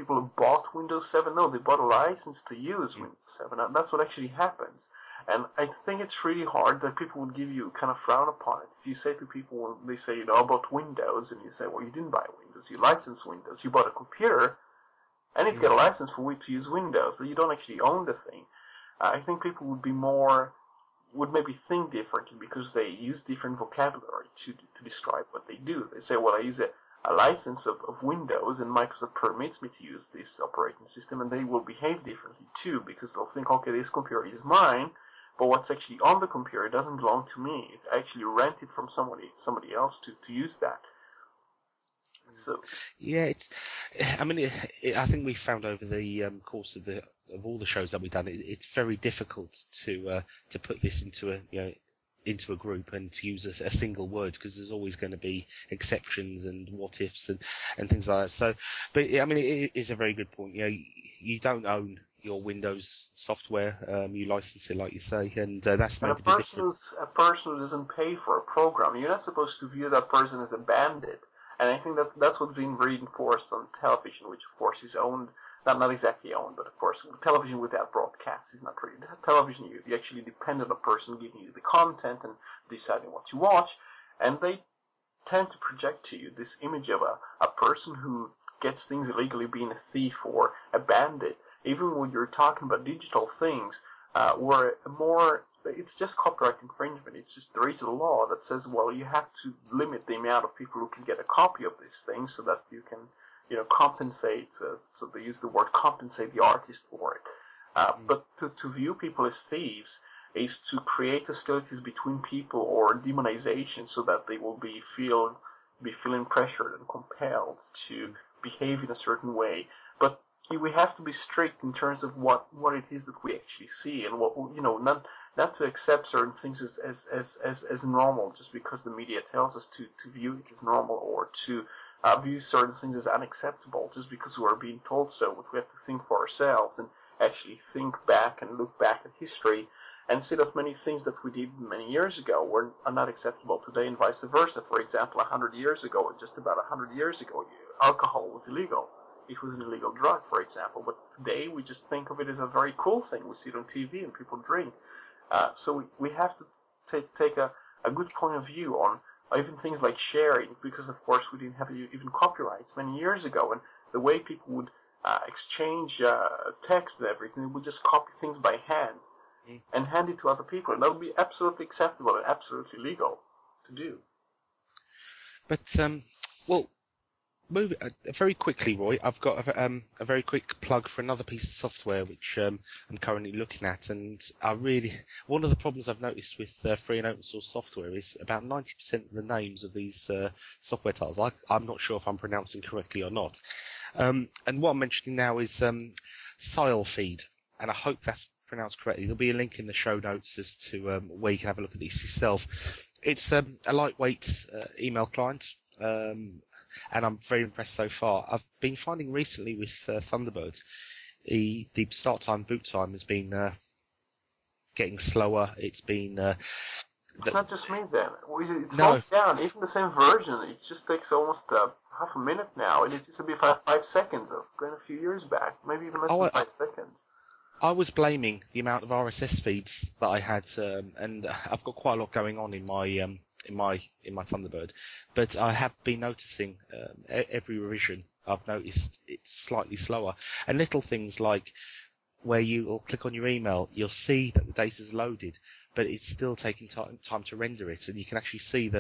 people who bought Windows 7. No, they bought a license to use Windows 7. And that's what actually happens. And I think it's really hard that people would give you kind of frown upon it. If you say to people, when they say, about Windows, and you say, well, you didn't buy Windows, you licensed Windows, you bought a computer, and it's got a license for to use Windows, but you don't actually own the thing. I think people would maybe think differently because they use different vocabulary to describe what they do. They say, well, I use a license of Windows, and Microsoft permits me to use this operating system, and they will behave differently too, because they'll think, okay, this computer is mine, but what's actually on the computer doesn't belong to me. It's actually rented from somebody else to use that. So yeah, I think we found over the course of all the shows that we've done, it's very difficult to put this into a group and to use a single word, because there's always going to be exceptions and what ifs and things like that. So, but it is a very good point. You don't own your Windows software, you license it, like you say, and that's maybe the difference. A person who doesn't pay for a program, you're not supposed to view that person as a bandit. And I think that's what's been reinforced on television, which of course is owned, not exactly owned, but of course television without broadcast is not really television. You actually depend on a person giving you the content and deciding what you watch, and they tend to project to you this image of a person who gets things illegally being a thief or a bandit. Even when you're talking about digital things, where it's just copyright infringement. It's just there is a law that says, well, you have to limit the amount of people who can get a copy of this thing so that you can, compensate. So they use the word compensate the artist for it. But to view people as thieves is to create hostilities between people or demonization, so that they will be feeling pressured and compelled to behave in a certain way. But we have to be strict in terms of what it is that we actually see, and what not to accept certain things as normal just because the media tells us to view it as normal, or to view certain things as unacceptable just because we are being told so. But we have to think for ourselves and actually think back and look back at history and see that many things that we did many years ago are not acceptable today, and vice versa. For example, 100 years ago, or just about 100 years ago, alcohol was illegal. It was an illegal drug, for example. But today we just think of it as a very cool thing. We see it on TV and people drink. So we have to take a good point of view on even things like sharing, because of course we didn't have even copyrights many years ago, and the way people would exchange text and everything, they would just copy things by hand and hand it to other people, and that would be absolutely acceptable and absolutely legal to do. But very quickly, Roy, I've got a very quick plug for another piece of software which I'm currently looking at, and one of the problems I've noticed with free and open source software is about 90% of the names of these software titles I'm not sure if I'm pronouncing correctly or not. And what I'm mentioning now is SileFeed, and I hope that's pronounced correctly. There'll be a link in the show notes as to where you can have a look at these yourself. It's a lightweight email client. And I'm very impressed so far. I've been finding recently with Thunderbird, the start time, boot time has been getting slower. It's been... it's not just me then. It's slowed down. Even the same version, it just takes almost half a minute now. And it used to be 5 seconds going a few years back. Maybe even less than 5 seconds. I was blaming the amount of RSS feeds that I had, and I've got quite a lot going on in my Thunderbird, but I have been noticing every revision I've noticed it's slightly slower, and little things like where you'll click on your email, you'll see that the data's loaded, but it's still taking time to render it, and you can actually see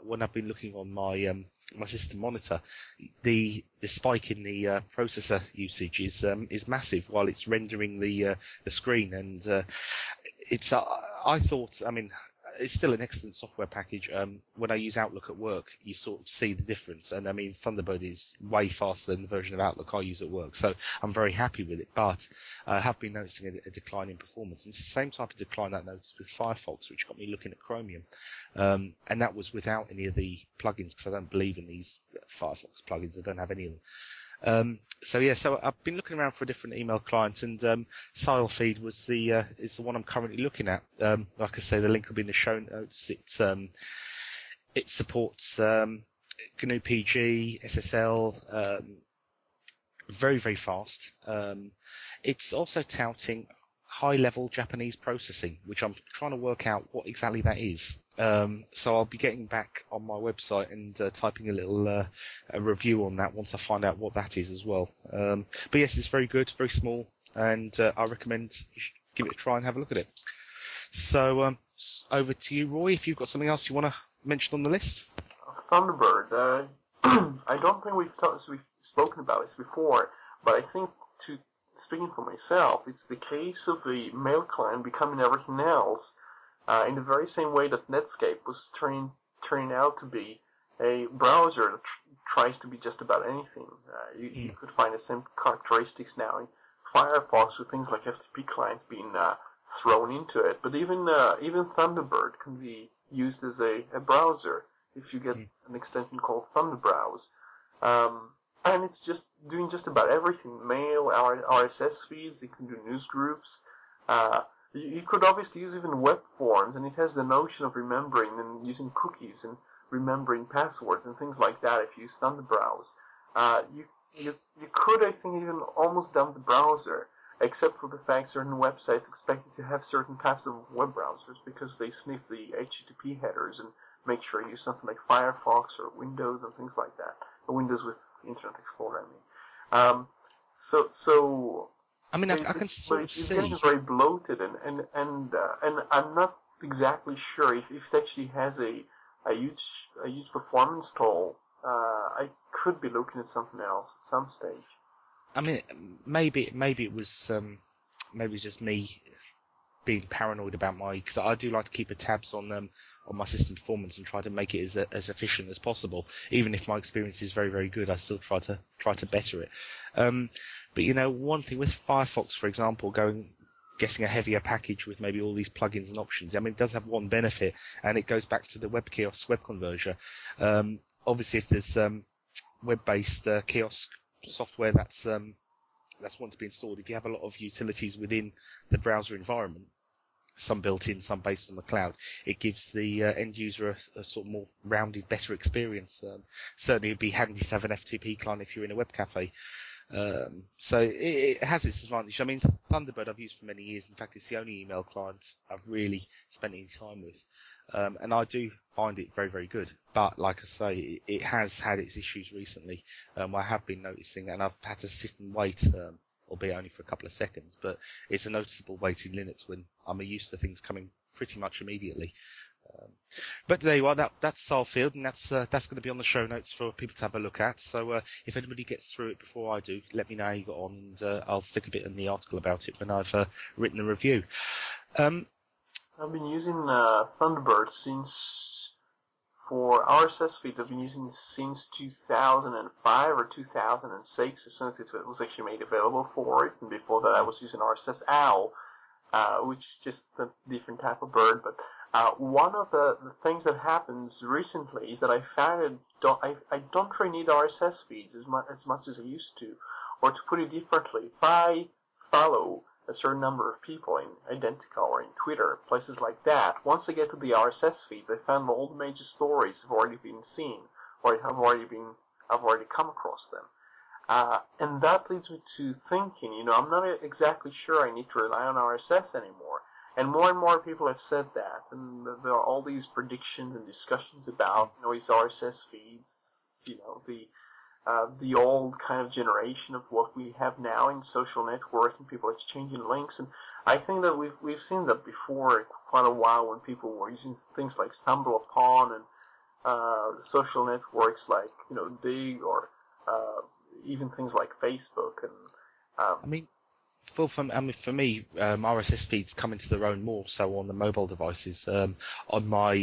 when I've been looking on my my system monitor, the spike in the processor usage is massive while it's rendering the screen, and it's it's still an excellent software package. When I use Outlook at work, you sort of see the difference. And Thunderbird is way faster than the version of Outlook I use at work. So I'm very happy with it. But I have been noticing a decline in performance. And it's the same type of decline that I noticed with Firefox, which got me looking at Chromium. And that was without any of the plugins, because I don't believe in these Firefox plugins. I don't have any of them. So I've been looking around for a different email client, and SileFeed is the one I'm currently looking at. Like I say, the link will be in the show notes. It supports GNU PG, SSL, very, very fast. It's also touting high-level Japanese processing, which I'm trying to work out what exactly that is. So I'll be getting back on my website and typing a little a review on that once I find out what that is as well. But yes, it's very good, very small, and I recommend you should give it a try and have a look at it. So over to you, Roy, if you've got something else you want to mention on the list. Thunderbird. I don't think we've spoken about this before, but I think, speaking for myself, it's the case of the mail client becoming everything else, in the very same way that Netscape was turning out to be a browser that tries to be just about anything. You could find the same characteristics now in Firefox with things like FTP clients being thrown into it. But even Thunderbird can be used as a browser if you get an extension called Thunderbrowse. And it's just doing just about everything. Mail, RSS feeds, it can do news groups. You could obviously use even web forms, and it has the notion of remembering and using cookies and remembering passwords and things like that if you use Thunderbrowse. You could, I think, even almost dump the browser, except for the fact certain websites expect you to have certain types of web browsers because they sniff the HTTP headers and make sure you use something like Firefox or Windows and things like that. Or Windows with Internet Explorer, I mean. I mean, I can sort of see. It's getting very bloated, and I'm not exactly sure if it actually has a huge performance toll. I could be looking at something else at some stage. I mean, maybe it was just me being paranoid about because I do like to keep tabs on my system performance and try to make it as efficient as possible. Even if my experience is very, very good, I still try to better it. But one thing with Firefox, for example, getting a heavier package with maybe all these plugins and options. I mean, it does have one benefit, and it goes back to the web kiosk web converter. Obviously, if there's web-based kiosk software that's wanted to be installed, if you have a lot of utilities within the browser environment, some built in, some based on the cloud, it gives the end user a sort of more rounded, better experience. Certainly, it'd be handy to have an FTP client if you're in a web cafe. So it has its advantage. I mean, Thunderbird I've used for many years. In fact, it's the only email client I've really spent any time with. And I do find it very, very good. But like I say, it has had its issues recently. I have been noticing, and I've had to sit and wait, albeit only for a couple of seconds. But it's a noticeable wait in Linux when I'm used to things coming pretty much immediately. But there you are. That's Starfield, and that's going to be on the show notes for people to have a look at. So if anybody gets through it before I do, let me know how you got on, and I'll stick a bit in the article about it when I've written a review. I've been using Thunderbird for RSS feeds. I've been using since 2005 or 2006, as soon as it was actually made available for it. And before that, I was using RSS Owl, which is just a different type of bird. But one of the things that happens recently is that I found I don't really need RSS feeds as much as I used to. Or to put it differently, if I follow a certain number of people in Identica or in Twitter, places like that, once I get to the RSS feeds, I found all the major stories have already been seen, or I've already come across them. And that leads me to thinking, I'm not exactly sure I need to rely on RSS anymore. And more people have said that, and there are all these predictions and discussions about, these RSS feeds, the old kind of generation of what we have now in social networking, people exchanging links. And I think that we've seen that before quite a while when people were using things like StumbleUpon and social networks like Dig or even things like Facebook. And for me, RSS feeds come into their own more so on the mobile devices. On my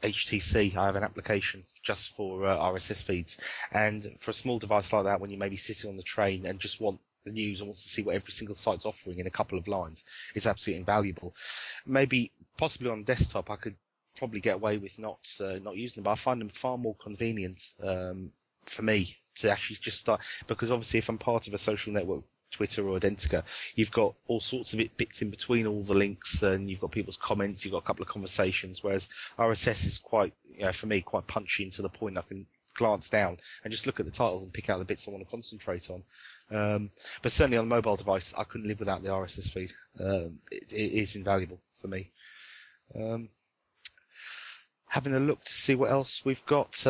HTC, I have an application just for RSS feeds. And for a small device like that, when you may be sitting on the train and just want the news and wants to see what every single site's offering in a couple of lines, it's absolutely invaluable. Possibly on desktop, I could probably get away with not using them, but I find them far more convenient for me to actually just start, because obviously if I'm part of a social network, Twitter or Identica, you've got all sorts of bits in between all the links, and you've got people's comments, you've got a couple of conversations, whereas RSS is quite, for me, quite punchy and to the point. I can glance down and just look at the titles and pick out the bits I want to concentrate on. But certainly on a mobile device, I couldn't live without the RSS feed. It is invaluable for me. Having a look to see what else we've got.